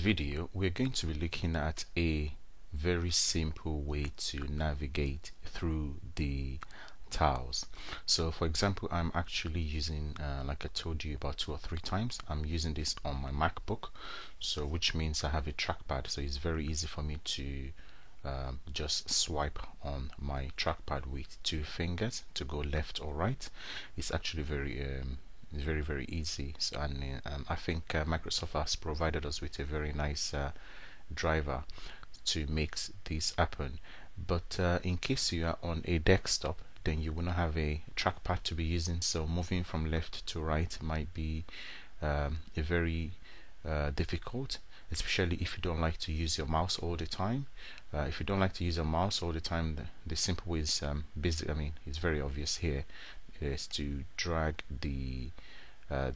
video, we're going to be looking at a very simple way to navigate through the tiles. So for example, I'm actually using like I told you about 2 or 3 times, I'm using this on my MacBook, so which means I have a trackpad, so it's very easy for me to just swipe on my trackpad with 2 fingers to go left or right. It's actually very easy. So, and I think Microsoft has provided us with a very nice driver to make this happen. But in case you are on a desktop, then you will not have a trackpad to be using, so moving from left to right might be a very difficult, especially if you don't like to use your mouse all the time. If you don't like to use your mouse all the time, the simple way is it's very obvious here, is to drag the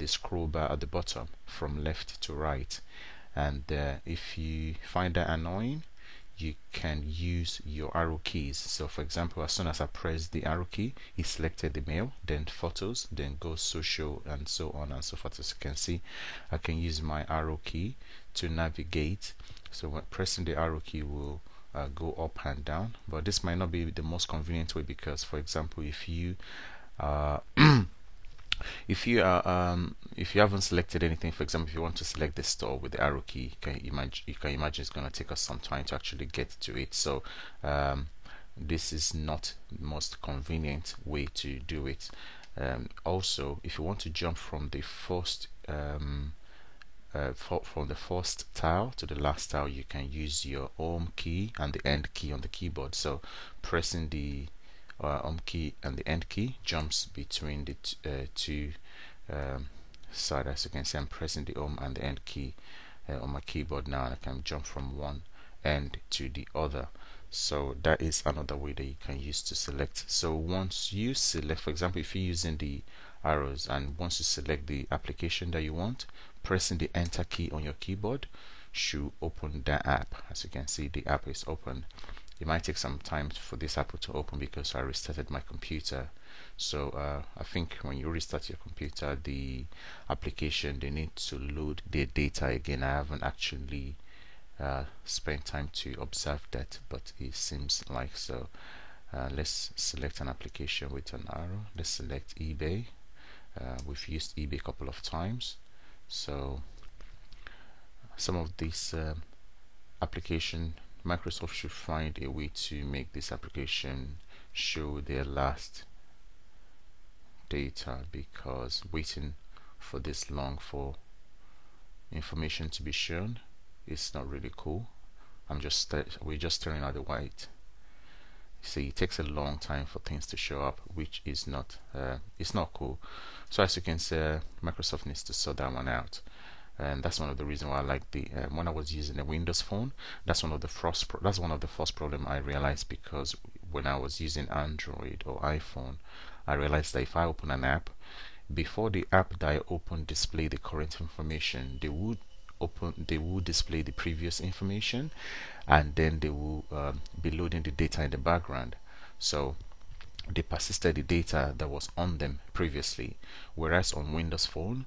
scroll bar at the bottom from left to right. And if you find that annoying, you can use your arrow keys. So for example, as soon as I press the arrow key, it selected the mail, then photos, then go social, and so on and so forth. As you can see, I can use my arrow key to navigate. So when pressing the arrow key will go up and down, but this might not be the most convenient way, because for example, if you if you haven't selected anything, for example, if you want to select the store with the arrow key, you can imagine it's going to take us some time to actually get to it. So this is not the most convenient way to do it. Also, if you want to jump from the first tile to the last tile, you can use your home key and the end key on the keyboard. So pressing the home key and the end key jumps between the two sides. As you can see, I'm pressing the home and the end key on my keyboard now, and I can jump from one end to the other. So that is another way that you can use to select. So once you select, for example, if you're using the arrows, and once you select the application that you want, pressing the enter key on your keyboard should open that app. As you can see, the app is open. It might take some time for this app to open because I restarted my computer. So I think when you restart your computer, the application, they need to load their data again. I haven't actually spent time to observe that, but it seems like so. Let's select an application with an arrow. Let's select eBay. We've used eBay a couple of times, so some of these application, Microsoft should find a way to make this application show their last data, because waiting for this long for information to be shown is not really cool. We're just staring at the white. See, it takes a long time for things to show up, which is not it's not cool. So as you can see, Microsoft needs to sort that one out. And that's one of the reasons why I like the when I was using a Windows phone, that's one of the first problem I realized, because when I was using Android or iPhone, I realized that if I open an app, before the app that I open display the current information, they would display the previous information, and then they will be loading the data in the background. So they persisted the data that was on them previously, whereas on Windows Phone,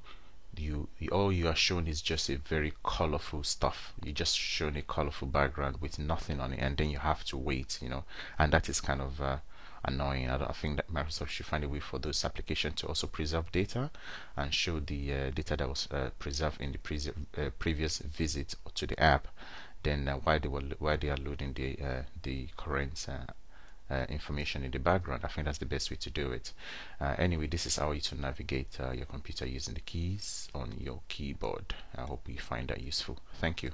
all you are shown is just a very colorful stuff. You just shown a colorful background with nothing on it, and then you have to wait, and that is kind of annoying. I think that Microsoft should find a way for those applications to also preserve data and show the data that was preserved in the previous visit to the app, then while they are loading the current information in the background. I think that's the best way to do it. Anyway, this is how you to navigate your computer using the keys on your keyboard. I hope you find that useful. Thank you.